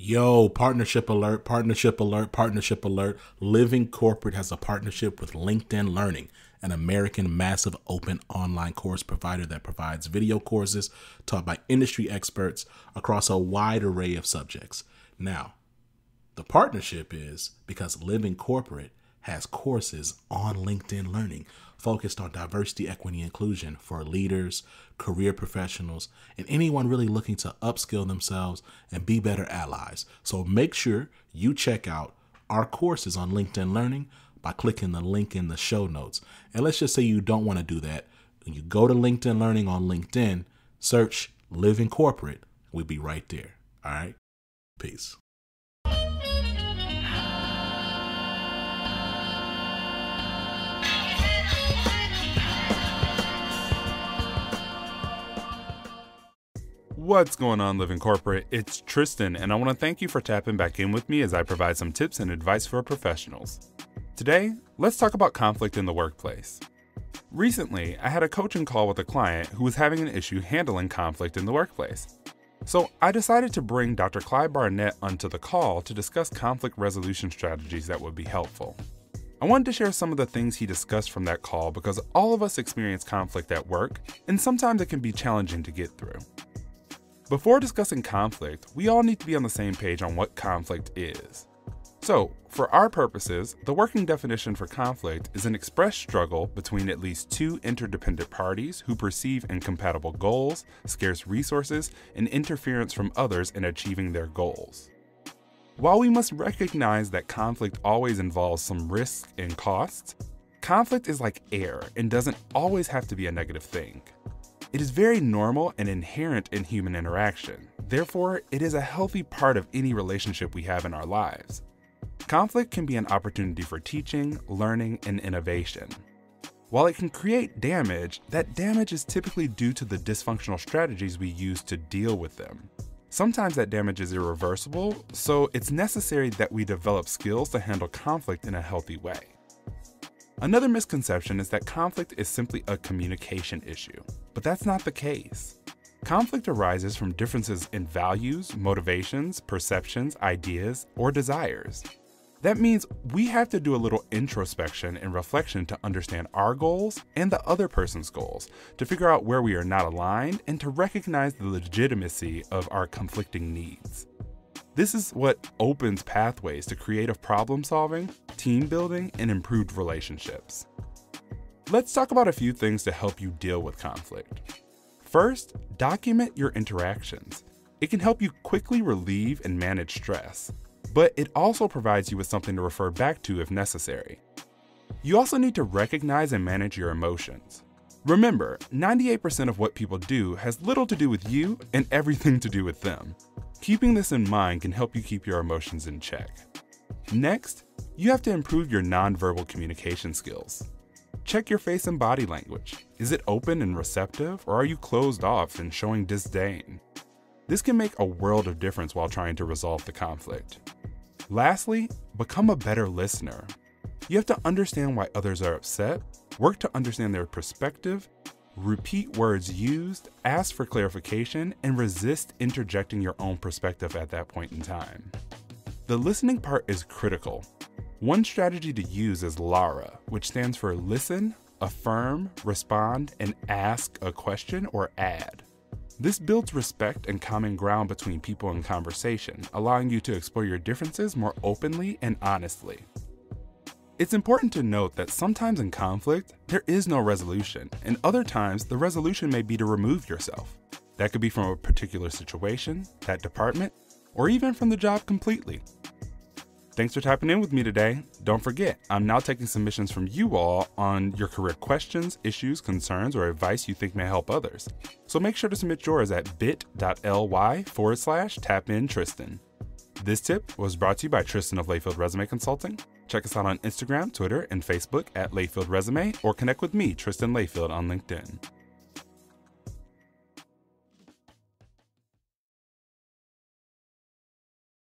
Yo, partnership alert, partnership alert, partnership alert. Living Corporate has a partnership with LinkedIn Learning, an American massive open online course provider that provides video courses taught by industry experts across a wide array of subjects. Now, the partnership is because Living Corporate has courses on LinkedIn Learning focused on diversity, equity, inclusion for leaders, career professionals, and anyone really looking to upskill themselves and be better allies. So make sure you check out our courses on LinkedIn Learning by clicking the link in the show notes. And let's just say you don't want to do that. When you go to LinkedIn Learning on LinkedIn, search Living Corporate. We'll be right there. All right? Peace. What's going on, Living Corporate? It's Tristan, and I want to thank you for tapping back in with me as I provide some tips and advice for professionals. Today, let's talk about conflict in the workplace. Recently, I had a coaching call with a client who was having an issue handling conflict in the workplace. So I decided to bring Dr. Clyde Barnett onto the call to discuss conflict resolution strategies that would be helpful. I wanted to share some of the things he discussed from that call because all of us experience conflict at work, and sometimes it can be challenging to get through. Before discussing conflict, we all need to be on the same page on what conflict is. So, for our purposes, the working definition for conflict is an expressed struggle between at least two interdependent parties who perceive incompatible goals, scarce resources, and interference from others in achieving their goals. While we must recognize that conflict always involves some risks and costs, conflict is like air and doesn't always have to be a negative thing. It is very normal and inherent in human interaction. Therefore, it is a healthy part of any relationship we have in our lives. Conflict can be an opportunity for teaching, learning, and innovation. While it can create damage, that damage is typically due to the dysfunctional strategies we use to deal with them. Sometimes that damage is irreversible, so it's necessary that we develop skills to handle conflict in a healthy way. Another misconception is that conflict is simply a communication issue, but that's not the case. Conflict arises from differences in values, motivations, perceptions, ideas, or desires. That means we have to do a little introspection and reflection to understand our goals and the other person's goals, to figure out where we are not aligned, and to recognize the legitimacy of our conflicting needs. This is what opens pathways to creative problem solving, team building, and improved relationships. Let's talk about a few things to help you deal with conflict. First, document your interactions. It can help you quickly relieve and manage stress, but it also provides you with something to refer back to if necessary. You also need to recognize and manage your emotions. Remember, 98% of what people do has little to do with you and everything to do with them. Keeping this in mind can help you keep your emotions in check. Next, you have to improve your nonverbal communication skills. Check your face and body language. Is it open and receptive, or are you closed off and showing disdain? This can make a world of difference while trying to resolve the conflict. Lastly, become a better listener. You have to understand why others are upset, work to understand their perspective, repeat words used, ask for clarification, and resist interjecting your own perspective at that point in time. The listening part is critical. One strategy to use is LARA, which stands for listen, affirm, respond, and ask a question or add. This builds respect and common ground between people in conversation, allowing you to explore your differences more openly and honestly. It's important to note that sometimes in conflict, there is no resolution, and other times the resolution may be to remove yourself. That could be from a particular situation, that department, or even from the job completely. Thanks for tapping in with me today. Don't forget, I'm now taking submissions from you all on your career questions, issues, concerns, or advice you think may help others. So make sure to submit yours at bit.ly/tapintristan. This tip was brought to you by Tristan of Layfield Resume Consulting. Check us out on Instagram, Twitter, and Facebook at Layfield Resume, or connect with me, Tristan Layfield, on LinkedIn.